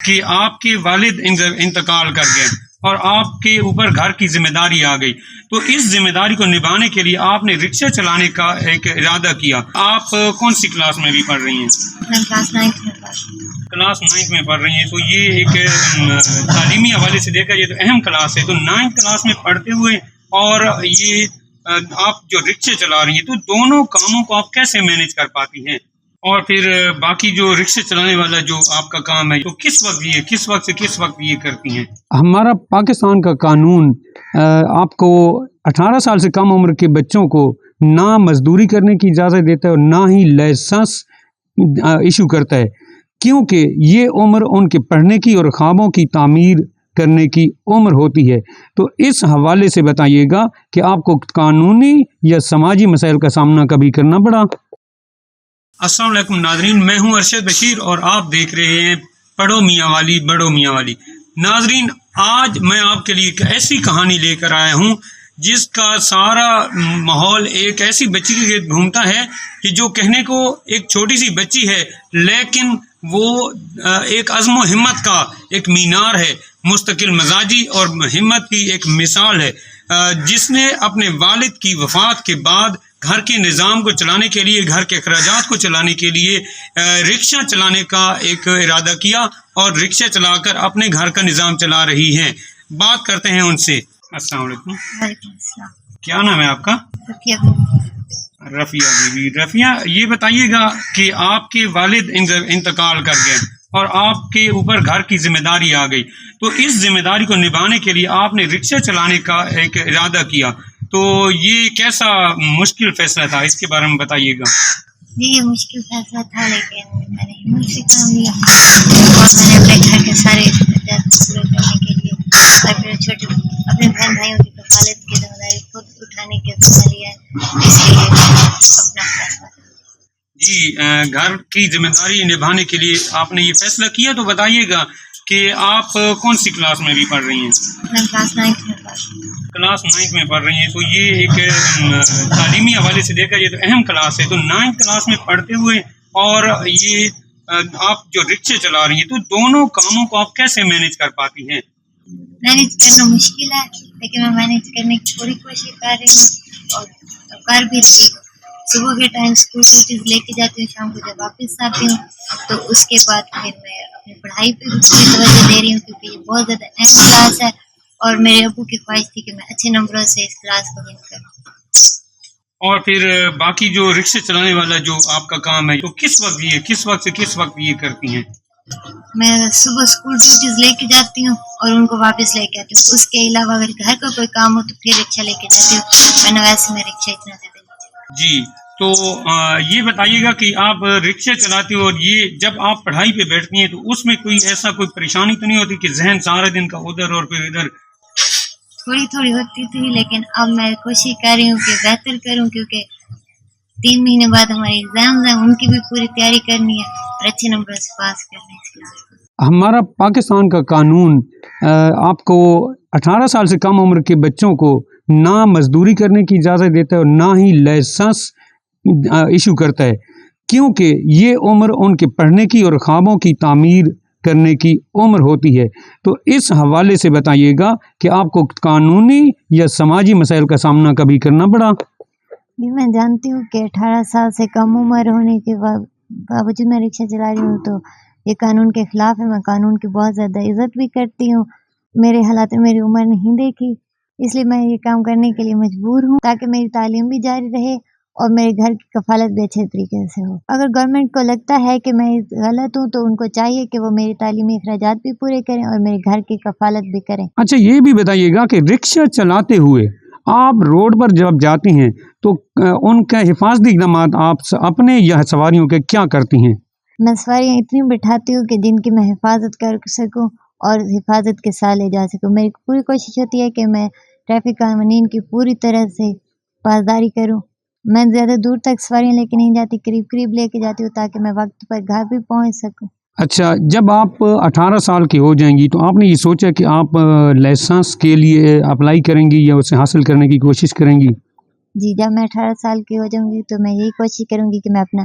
کہ آپ کے والد انتقال کر گئے اور آپ کے اوپر گھر کی ذمہ داری آ گئی، تو اس ذمہ داری کو نبھانے کے لیے آپ نے رکشہ چلانے کا ایک ارادہ کیا۔ آپ کون سی کلاس میں بھی پڑھ رہی ہیں؟ میں کلاس 9 میں پڑھ رہی ہوں۔ کلاس 9 میں پڑھ رہی ہیں، تو یہ ایک تعلیمی حوالے سے دیکھا یہ تو اہم کلاس ہے۔ تو 9 کلاس میں پڑھتے ہوئے اور یہ آپ جو رکشے چلا رہی ہیں، تو دونوں کاموں کو آپ کیسے مینج کر پاتی ہیں؟ اور پھر باقی جو رکشے چلانے والا جو آپ کا کام ہے، تو کس وقت سے کس وقت یہ کرتی ہیں؟ ہمارا پاکستان کا قانون آپ کو 18 سال سے کم عمر کے بچوں کو نہ مزدوری کرنے کی اجازت دیتا ہے اور نہ ہی لائسنس ایشو کرتا ہے، کیونکہ یہ عمر ان کے پڑھنے کی اور خوابوں کی تعمیر کرنے کی عمر ہوتی ہے۔ تو اس حوالے سے بتائیے گا کہ آپ کو قانونی یا سماجی مسائل کا سامنا کبھی کرنا پڑا؟ السلام علیکم ناظرین، میں ہوں ارشد بشیر اور آپ دیکھ رہے ہیں پڑھو میاں والی بڑھو میاں والی۔ ناظرین، آج میں آپ کے لیے ایک ایسی کہانی لے کر آیا ہوں جس کا سارا ماحول ایک ایسی بچی کے گرد گھومتا ہے کہ جو کہنے کو ایک چھوٹی سی بچی ہے، لیکن وہ ایک عزم و ہمت کا ایک مینار ہے، مستقل مزاجی اور ہمت کی ایک مثال ہے، جس نے اپنے والد کی وفات کے بعد گھر کے نظام کو چلانے کے لیے، گھر کے اخراجات کو چلانے کے لیے رکشہ چلانے کا ایک ارادہ کیا اور رکشہ چلا کر اپنے گھر کا نظام چلا رہی ہیں۔ بات کرتے ہیں ان سے۔ السلام علیکم۔ وعلیکم السلام۔ کیا نام ہے آپ کا؟ رفیہ بی۔ رفیہ بی بی۔ رفیہ، یہ بتائیے گا کہ آپ کے والد انتقال کر گئے اور آپ کے اوپر گھر کی ذمہ داری آ گئی، تو اس ذمہ داری کو نبھانے کے لیے آپ نے رکشہ چلانے کا ایک ارادہ کیا، تو یہ کیسا مشکل فیصلہ تھا، اس کے بارے میں بتائیے گا۔ جی، یہ مشکل فیصلہ تھا، لیکن میں نے ہمت سے کام لیا اور میں نے اپنے گھر کے سارے اخراجات کو پورے کرنے کے لیے اپنے بہن بھائیوں کی کفالت کی ذمہ داری خود اٹھانے کے ذمہ لیا ہے، اس لیے اپنا فیصلہ۔ جی، گھر کی ذمہ داری نبھانے کے لیے آپ نے یہ فیصلہ کیا، تو بتائیے گا کہ آپ کون سی کلاس میں بھی پڑھ رہی ہیں؟ میں کلاس 9 میں پڑھ رہی ہوں۔ کلاس 9 میں پڑھ رہی ہیں، تو یہ ایک تعلیمی حوالے سے دیکھا یہ تو اہم کلاس ہے۔ تو 9 کلاس میں پڑھتے ہوئے اور یہ آپ جو رکشے چلا رہی ہیں، تو دونوں کاموں کو آپ کیسے مینج کر پاتی ہیں؟ مینیج کرنا مشکل ہے، لیکن میں مینیج کرنے کی پوری کوشش کر رہی ہوں اور کر بھی رہی ہوں۔ صبح کے ٹائم اسکول ڈیوٹیز لے کے جاتی ہوں، شام کو جب واپس آتی ہوں تو اس کے بعد پھر میں اپنی پڑھائی پہ بھی پوری توجہ دے رہی ہوں، کیونکہ یہ بہت زیادہ اہم کلاس ہے اور میرے ابو کی خواہش تھی کہ میں اچھے نمبروں سے اس کلاس کو ون کروں۔ اور پھر باقی جو رکشے چلانے والا جو آپ کا کام ہے، تو کس وقت سے کس وقت یہ کرتی ہیں؟ میں صبح اسکول ڈیوٹیز لے کے جاتی ہوں اور ان کو واپس لے کے آتی ہوں۔ اس کے علاوہ اگر گھر کا کوئی کام ہو تو پھر رکشہ لے کے جاتی ہوں، میں نے ویسے میں رکشہ اتنا زیادہ نہیں چلاتی۔ جی، تو یہ بتائیے گا کہ آپ رکشے چلاتی ہو اور یہ جب آپ پڑھائی پہ بیٹھتی ہیں تو اس میں کوئی ایسا کوئی پریشانی تو نہیں ہوتی کہ ذہن سارے دن کا ادھر اور پھر ادھر؟ تھوڑی ہوتی تھی، لیکن اب میں کوشش کر رہی ہوں کہ بہتر کروں، کیونکہ 3 مہینے بعد ہمارے ایگزامز ہیں، ان کی بھی پوری تیاری کرنی ہے اور اچھے نمبر سے پاس کرنا ہے اس کلاس کو۔ ہمارا پاکستان کا قانون آپ کو 18 سال سے کم عمر کے بچوں کو نہ مزدوری کرنے کی اجازت دیتا ہے اور نہ ہی لائسنس ایشو کرتا ہے، کیونکہ یہ عمر ان کے پڑھنے کی اور خوابوں کی تعمیر کرنے کی عمر ہوتی ہے۔ تو اس حوالے سے بتائیے گا کہ آپ کو قانونی یا سماجی مسائل کا سامنا کبھی کرنا پڑا؟ جی، میں جانتی ہوں کہ 18 سال سے کم عمر ہونے کے باوجود میں رکشہ چلا رہی ہوں، تو یہ قانون کے خلاف ہے۔ میں قانون کی بہت زیادہ عزت بھی کرتی ہوں، میرے حالات میں میری عمر نہیں دیکھی، اس لیے میں یہ کام کرنے کے لیے مجبور ہوں تاکہ میری تعلیم بھی جاری رہے اور میرے گھر کی کفالت بھی اچھے طریقے سے ہو۔ اگر گورنمنٹ کو لگتا ہے کہ میں غلط ہوں تو ان کو چاہیے کہ وہ میری تعلیمی اخراجات بھی پورے کریں اور میرے گھر کی کفالت بھی کریں۔ اچھا، یہ بھی بتائیے گا کہ رکشہ چلاتے ہوئے آپ روڈ پر جب جاتی ہیں تو ان کا حفاظتی اقدامات آپ اپنے یا سواریوں کے کیا کرتی ہیں؟ میں سواریاں اتنی بٹھاتی ہوں کہ جن کی میں حفاظت کر سکوں اور حفاظت کے ساتھ لے جا سکوں۔ میری پوری کوشش ہوتی ہے کہ میں ٹریفک قوانین کی پوری طرح سے پاسداری کروں۔ میں زیادہ دور تک سواریاں لے کے نہیں جاتی، قریب لے کے جاتی ہوں تاکہ میں وقت پر گھر بھی پہنچ سکوں۔ اچھا، جب آپ 18 سال کی ہو جائیں گی تو آپ نے یہ سوچا کہ آپ لائسنس کے لیے اپلائی کریں گی یا اسے حاصل کرنے کی کوشش کریں گی؟ جی، جب میں 18 سال کی ہو جاؤں گی تو میں یہی کوشش کروں گی کہ میں اپنا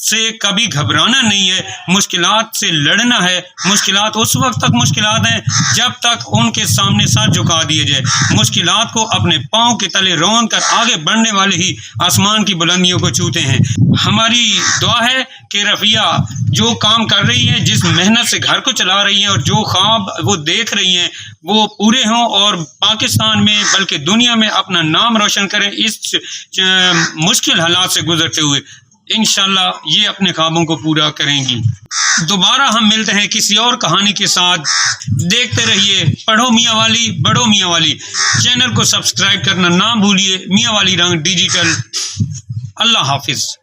سے کبھی گھبرانا نہیں ہے، مشکلات سے لڑنا ہے۔ مشکلات اس وقت تک مشکلات ہیں جب تک ان کے سامنے سر جھکا دیے جائے۔ مشکلات کو اپنے پاؤں کے تلے رون کر آگے بڑھنے والے ہی آسمان کی بلندیوں کو چھوتے ہیں۔ ہماری دعا ہے کہ رفیہ جو کام کر رہی ہیں، جس محنت سے گھر کو چلا رہی ہیں اور جو خواب وہ دیکھ رہی ہیں وہ پورے ہوں اور پاکستان میں بلکہ دنیا میں اپنا نام روشن کریں اس مشکل حالات سے گزرتے ہوئے۔ انشاءاللہ یہ اپنے خوابوں کو پورا کریں گی۔ دوبارہ ہم ملتے ہیں کسی اور کہانی کے ساتھ۔ دیکھتے رہیے پڑھو میاں والی بڑھو میاں والی۔ چینل کو سبسکرائب کرنا نہ بھولیے۔ میاں والی رنگ ڈیجیٹل۔ اللہ حافظ۔